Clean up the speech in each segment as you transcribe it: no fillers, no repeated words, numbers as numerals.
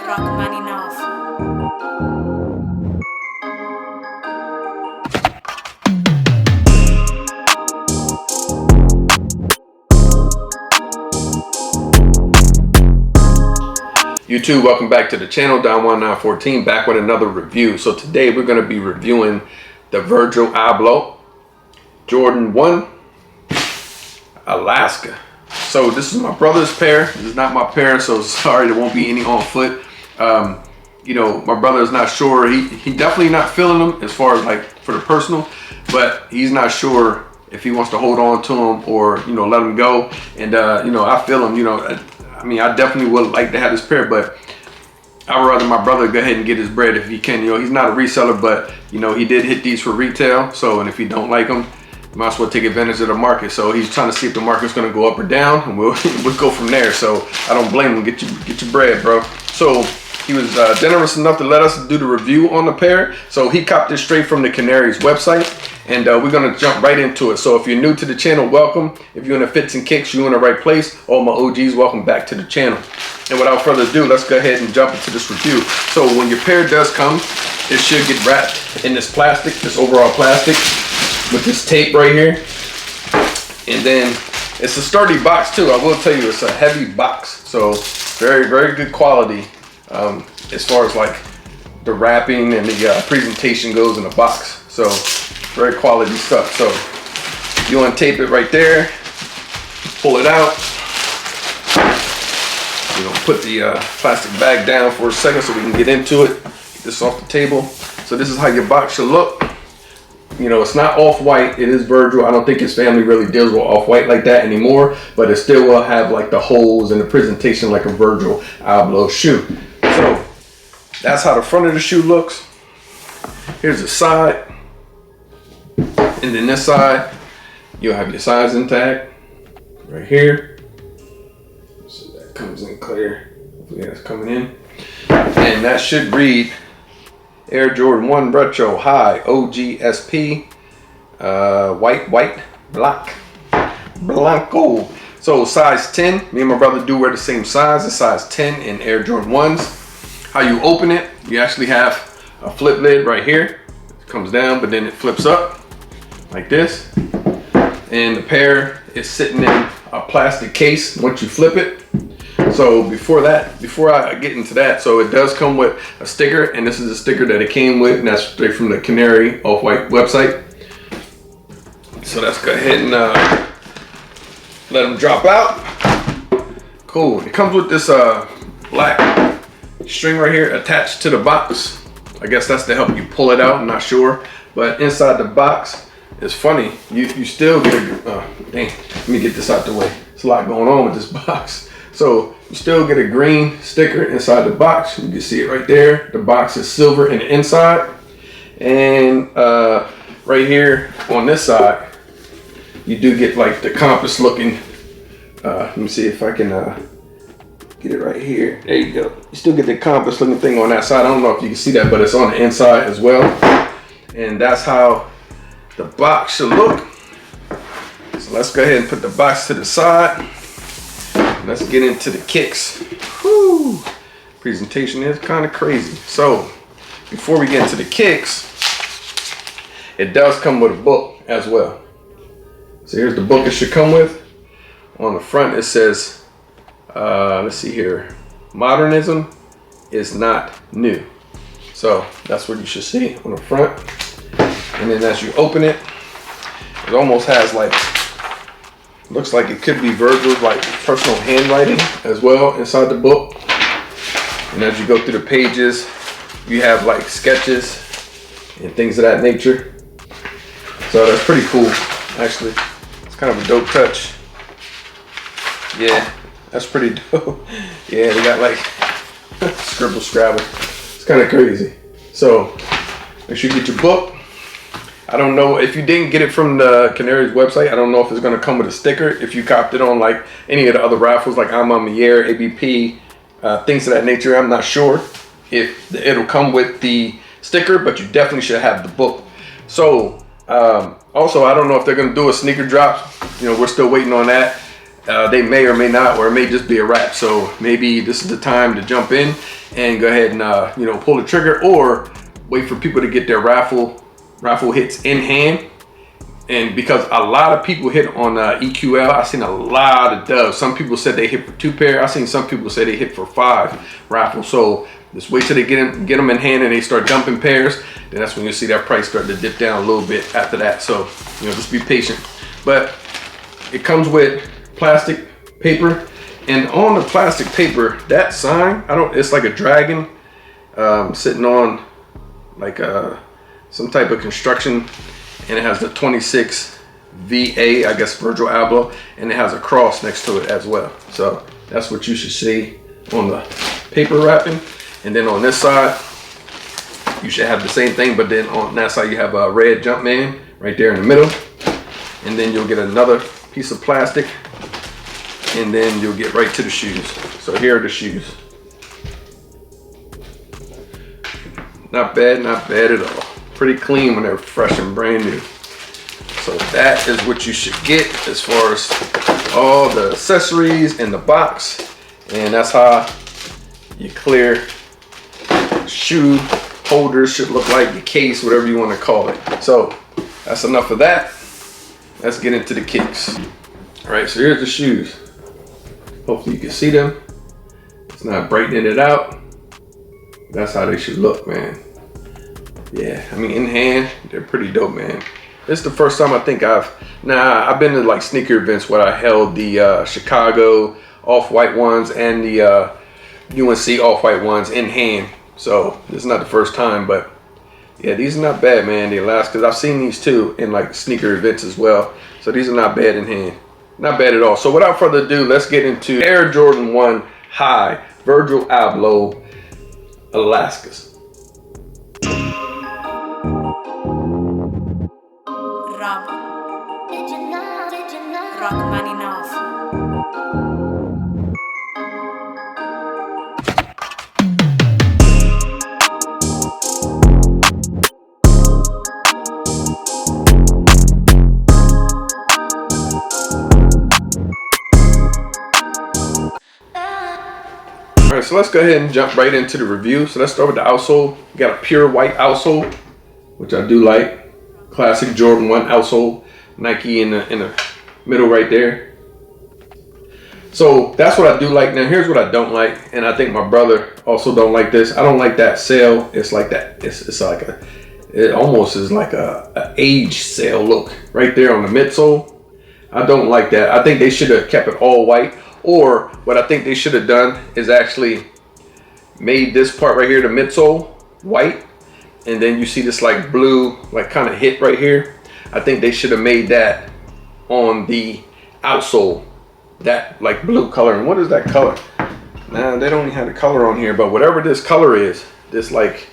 YouTube, welcome back to the channel. Don1914 back with another review. So today we're going to be reviewing the Virgil Abloh Jordan 1 Alaska. So this is my brother's pair. This is not my pair, so sorry there won't be any on foot. You know, my brother is not sure. He definitely not feeling them as far as like for the personal, but he's not sure if he wants to hold on to them or, you know, let them go. And you know, I feel him. You know, I mean, I definitely would like to have this pair, but I would rather my brother go ahead and get his bread if he can. You know, he's not a reseller, but you know, he did hit these for retail. So, and if you don't like them, you might as well take advantage of the market. So he's trying to see if the market's going to go up or down, and we'll go from there. So I don't blame him. Get your bread, bro. So he was generous enough to let us do the review on the pair. So he copped this straight from the Canary's website, and we're gonna jump right into it. So if you're new to the channel, welcome. If you're in the fits and kicks, you're in the right place. All my OGs, welcome back to the channel. And without further ado, let's go ahead and jump into this review. So when your pair does come, it should get wrapped in this plastic, this overall plastic, with this tape right here. And then it's a sturdy box too. I will tell you, it's a heavy box. So very, very good quality as far as like the wrapping and the presentation goes in the box. So very quality stuff. So you untape it right there, pull it out. We're gonna put the plastic bag down for a second so we can get into it. Get this off the table. So this is how your box should look. You know, it's not off-white, it is Virgil. I don't think his family really deals with off-white like that anymore, but it still will have like the holes and the presentation like a Virgil Abloh shoe. So that's how the front of the shoe looks. Here's the side. And then this side, you'll have your sizing tag right here. So that comes in clear. Hopefully that's coming in. And that should read Air Jordan 1 Retro High OGSP white black blanco. So size 10. Me and my brother do wear the same size. It's size 10 in Air Jordan 1s. How you open it, you actually have a flip lid right here. It comes down, but then it flips up like this. And the pair is sitting in a plastic case once you flip it. So before I get into that, so it does come with a sticker, and this is a sticker that it came with, and that's straight from the Canary Off-White website. So let's go ahead and let them drop out. Cool. It comes with this black string right here attached to the box. I guess that's to help you pull it out. I'm not sure, but inside the box, it's funny. You still get a dang. Let me get this out the way. There's a lot going on with this box. So you still get a green sticker inside the box. You can see it right there. The box is silver in the inside. And right here on this side, you do get like the compass looking. Let me see if I can get it right here. There you go. You still get the compass looking thing on that side. I don't know if you can see that, but it's on the inside as well. And that's how the box should look. So let's go ahead and put the box to the side. Let's get into the kicks. Whew. Presentation is kind of crazy. So before we get into the kicks, it does come with a book as well. So here's the book it should come with. On the front it says, let's see here, modernism is not new. So that's what you should see on the front. And then as you open it, it almost has like, looks like it could be Virgil's like personal handwriting as well inside the book. And as you go through the pages, you have like sketches and things of that nature. So that's pretty cool, actually. It's kind of a dope touch. Yeah, that's pretty dope. Yeah, they got like scribble scrabble. It's kind of crazy. So make sure you get your book. I don't know if you didn't get it from the Canary's website. I don't know if it's going to come with a sticker. If you copped it on like any of the other raffles, like I'm on the Air, ABP, things of that nature, I'm not sure if it'll come with the sticker, but you definitely should have the book. So also, I don't know if they're going to do a sneaker drop. You know, we're still waiting on that. they may or may not, or it may just be a wrap. So maybe this is the time to jump in and go ahead and you know, pull the trigger, or wait for people to get their raffle hits in hand. And because a lot of people hit on EQL, I've seen a lot of dubs. Some people said they hit for 2 pair. I've seen some people say they hit for 5 raffles. So just wait till they get them in hand and they start dumping pairs. Then that's when you see that price start to dip down a little bit after that. So, you know, just be patient. But it comes with plastic paper, and on the plastic paper, that sign, it's like a dragon sitting on like some type of construction. And it has the 26 VA, I guess Virgil Abloh, and it has a cross next to it as well. So that's what you should see on the paper wrapping. And then on this side, you should have the same thing, but then on that side you have a red Jumpman right there in the middle. And then you'll get another piece of plastic, and then you'll get right to the shoes. So here are the shoes. Not bad at all. Pretty clean when they're fresh and brand new. So that is what you should get as far as all the accessories in the box. And that's how your clear shoe holders should look like, your case, whatever you want to call it. So that's enough of that. Let's get into the kicks. All right, so here's the shoes. Hopefully you can see them. It's not brightening it out. That's how they should look, man. Yeah, I mean, in hand, they're pretty dope, man. This is the first time I think I've been to like sneaker events where I held the Chicago off-white ones and the UNC off-white ones in hand. So this is not the first time, but yeah, these are not bad, man. They last, because I've seen these too in like sneaker events as well. So these are not bad in hand. Not bad at all. So without further ado, let's get into Air Jordan 1 High Virgil Abloh Alaskas. Alright, so let's go ahead and jump right into the review. So let's start with the outsole. You got a pure white outsole, which I do like. Classic Jordan 1 outsole. Nike in the middle right there. So that's what I do like. Now here's what I don't like, and I think my brother also don't like this. I don't like that sail. It's like that. It's like it almost is like a age sail look right there on the midsole. I don't like that. I think they should have kept it all white. Or what I think they should have done is actually made this part right here, the midsole, white. And then you see this like blue, like kind of hit right here. I think they should have made that on the outsole, that like blue color. And what is that color? Nah, they don't even have the color on here, but whatever this color is, this like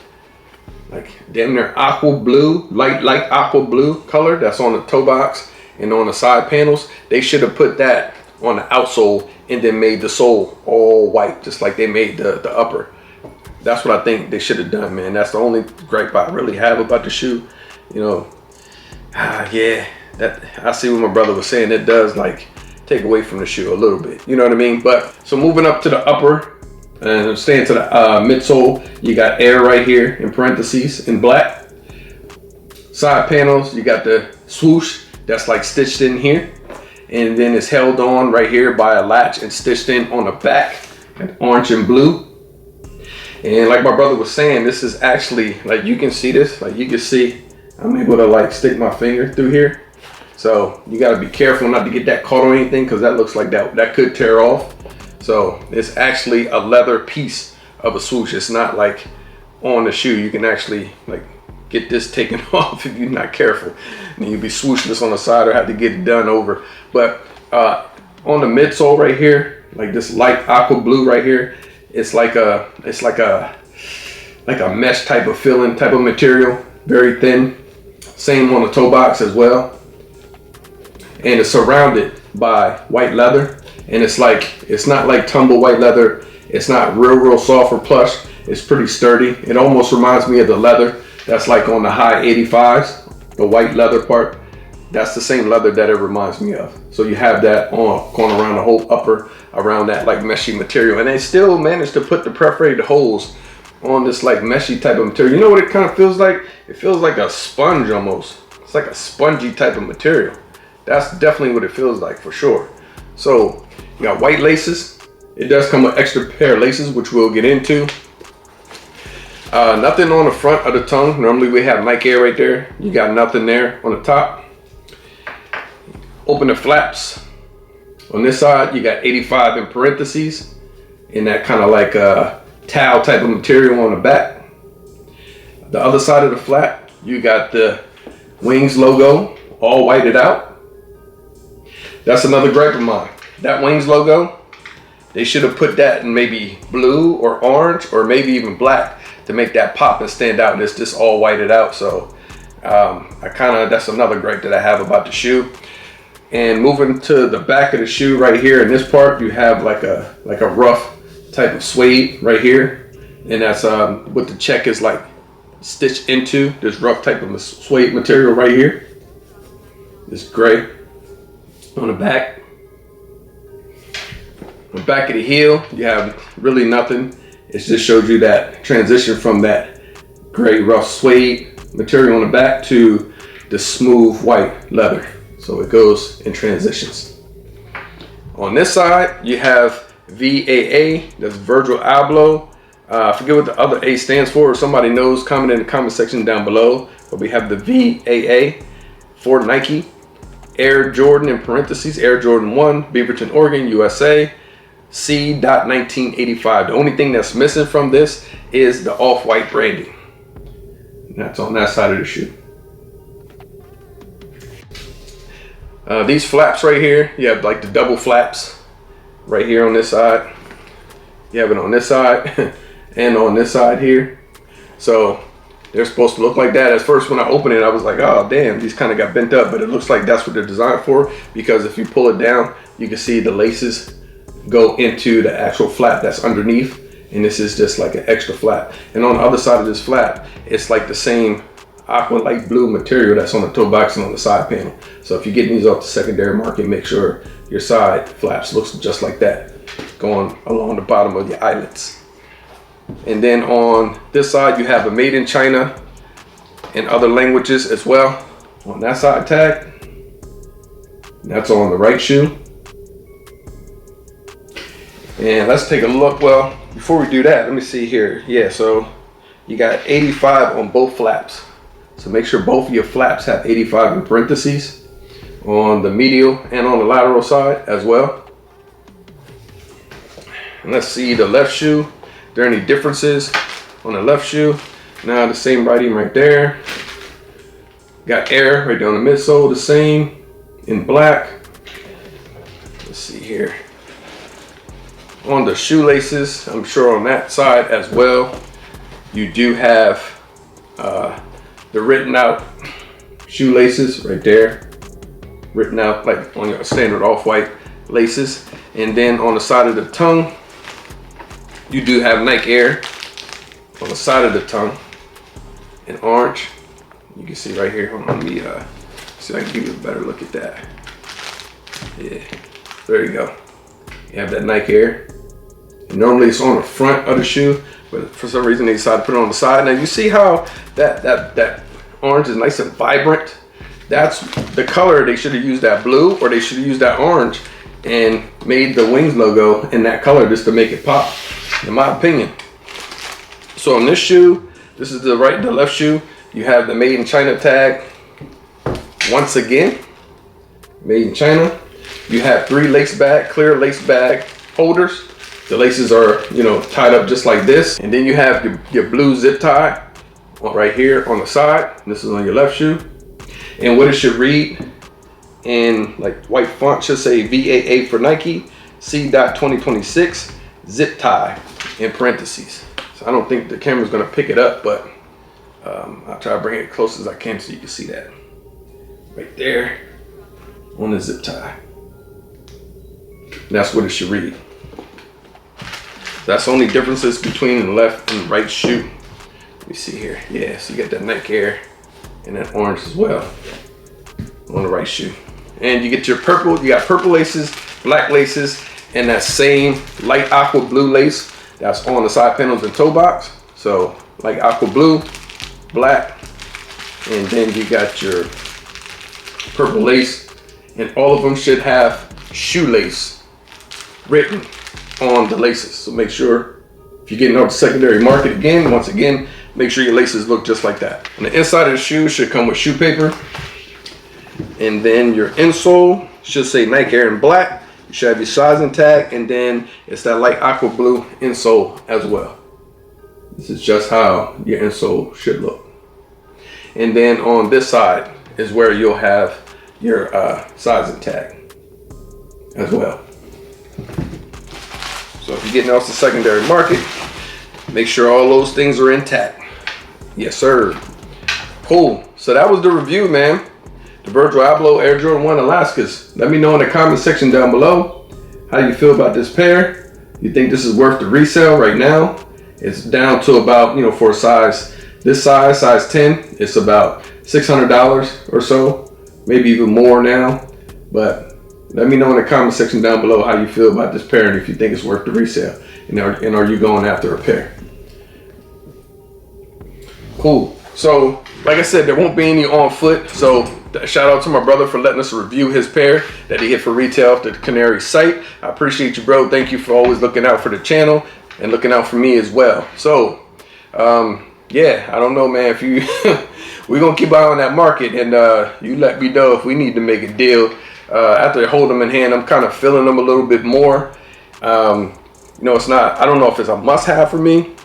damn near aqua blue, light aqua blue color that's on the toe box and on the side panels, they should have put that on the outsole and then made the sole all white, just like they made the upper. That's what I think they should have done, man. That's the only gripe I really have about the shoe. You know, yeah, that I see what my brother was saying. It does like take away from the shoe a little bit. You know what I mean? But so moving up to the upper and staying to the midsole, you got Air right here in parentheses in black. Side panels, you got the swoosh that's like stitched in here. And then it's held on right here by a latch and stitched in on the back in orange and blue. And like my brother was saying, this is actually, like you can see this, like you can see, I'm able to like stick my finger through here. So you gotta be careful not to get that caught on anything, because that looks like that could tear off. So it's actually a leather piece of a swoosh. It's not like on the shoe. You can actually like get this taken off if you're not careful. And you'll be swooshing this on the side or have to get it done over. But on the midsole right here, like this light aqua blue right here, it's like a mesh type of feeling type of material, very thin. Same on the toe box as well. And it's surrounded by white leather. And it's not like tumble white leather. It's not real soft or plush. It's pretty sturdy. It almost reminds me of the leather that's like on the high 85s, the white leather part. That's the same leather that it reminds me of. So you have that on going around the whole upper, around that like meshy material, and they still managed to put the perforated holes on this like meshy type of material. You know what it kind of feels like? It feels like a sponge almost. It's like a spongy type of material. That's definitely what it feels like for sure. So you got white laces. It does come with extra pair of laces, which we'll get into. Nothing on the front of the tongue. Normally we have Nike Air right there. You got nothing there on the top. Open the flaps. On this side, you got 85 in parentheses in that kind of like towel type of material on the back. The other side of the flap, you got the Wings logo all whited out. That's another gripe of mine. That Wings logo, they should have put that in maybe blue or orange or maybe even black to make that pop and stand out. And it's just all whited out. So that's another gripe that I have about the shoe. And moving to the back of the shoe right here in this part, you have like a rough type of suede right here. And that's what the check is like stitched into, this rough type of suede material right here. This gray on the back. On the back of the heel, you have really nothing. It just shows you that transition from that gray rough suede material on the back to the smooth white leather. So it goes in transitions. On this side, you have VAA, that's Virgil Abloh. I forget what the other A stands for. If somebody knows, comment in the comment section down below. But we have the VAA for Nike. Air Jordan in parentheses, Air Jordan 1, Beaverton, Oregon, USA. C.1985. The only thing that's missing from this is the off-white branding. And that's on that side of the shoe. These flaps right here, you have like the double flaps right here on this side. You have it on this side and on this side here. So they're supposed to look like that. At first when I opened it, I was like, oh damn, these kind of got bent up, but it looks like that's what they're designed for, because if you pull it down, you can see the laces go into the actual flap that's underneath, and this is just like an extra flap. And on the other side of this flap, it's like the same aqua light blue material that's on the toe box and on the side panel. So if you're getting these off the secondary market, make sure your side flaps looks just like that, going along the bottom of your eyelets. And then on this side, you have a made in China and other languages as well on that side tag. That's on the right shoe. And let's take a look. Well, before we do that, let me see here. Yeah, so you got 85 on both flaps. So make sure both of your flaps have 85 in parentheses on the medial and on the lateral side as well. And let's see the left shoe. Are there any differences on the left shoe? Now the same writing right there. Got Air right down the midsole, the same in black. Let's see here. On the shoelaces, I'm sure on that side as well, you do have the written out shoelaces right there, written out like on your standard off-white laces. And then on the side of the tongue, you do have Nike Air on the side of the tongue in orange. You can see right here. Hold on, let me see if I can give you a better look at that. Yeah, there you go. You have that Nike Air. And normally it's on the front of the shoe, but for some reason they decided to put it on the side. Now you see how that orange is nice and vibrant. That's the color. They should have used that blue, or they should have used that orange and made the Wings logo in that color just to make it pop, in my opinion. So on this shoe, this is the left shoe, you have the made in China tag. Once again, made in China. You have 3 clear lace bag holders. The laces are, tied up just like this. And then you have your blue zip tie right here on the side. This is on your left shoe. And what it should read in like white font should say VAA for Nike, C.2026, zip tie in parentheses. So I don't think the camera's gonna pick it up, but I'll try to bring it as close as I can so you can see that. Right there on the zip tie. And that's what it should read. That's the only differences between the left and right shoe. Let me see here. Yeah, so you got that Nike Air and that orange as well on the right shoe. And you get your purple, you got purple laces, black laces, and that same light aqua blue lace that's on the side panels and toe box. So like aqua blue, black, and then you got your purple lace, and all of them should have shoelace written on the laces. So make sure if you're getting off the secondary market again, once again, make sure your laces look just like that. And the inside of the shoe should come with shoe paper. And then your insole should say Nike Air in black. You should have your sizing tag, and then it's that light aqua blue insole as well. This is just how your insole should look. And then on this side is where you'll have your sizing tag as well. So if you're getting off the secondary market, make sure all those things are intact. Yes, sir. Cool. So that was the review, man. The Virgil Abloh Air Jordan 1 Alaskas. Let me know in the comment section down below how you feel about this pair. You think this is worth the resale right now? It's down to about, you know, for a size, this size 10, it's about $600 or so, maybe even more now. But let me know in the comment section down below how you feel about this pair and if you think it's worth the resale. And are you going after a pair? Cool. So, like I said, there won't be any on foot. So, shout out to my brother for letting us review his pair that he hit for retail off the Canary site. I appreciate you, bro. Thank you for always looking out for the channel and looking out for me as well. So, yeah, I don't know, man. If you, we're gonna keep eye on that market, and you let me know if we need to make a deal. After I hold them in hand, I'm kind of feeling them a little bit more. You know, it's not, I don't know if it's a must-have for me,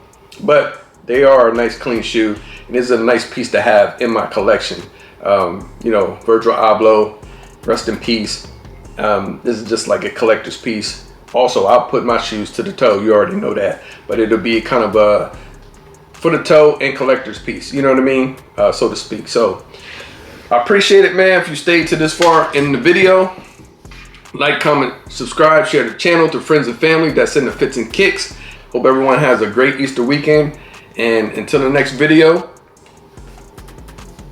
but they are a nice clean shoe, and it's a nice piece to have in my collection. You know, Virgil Abloh, rest in peace. This is just like a collector's piece. Also, I'll put my shoes to the toe, you already know that, but it'll be kind of a for the toe and collector's piece, you know what I mean, so to speak. So I appreciate it, man. If you stayed to this far in the video, like, comment, subscribe, share the channel to friends and family that's in the fits and kicks. Hope everyone has a great Easter weekend, and until the next video,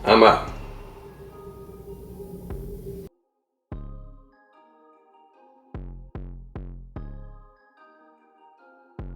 I'm out.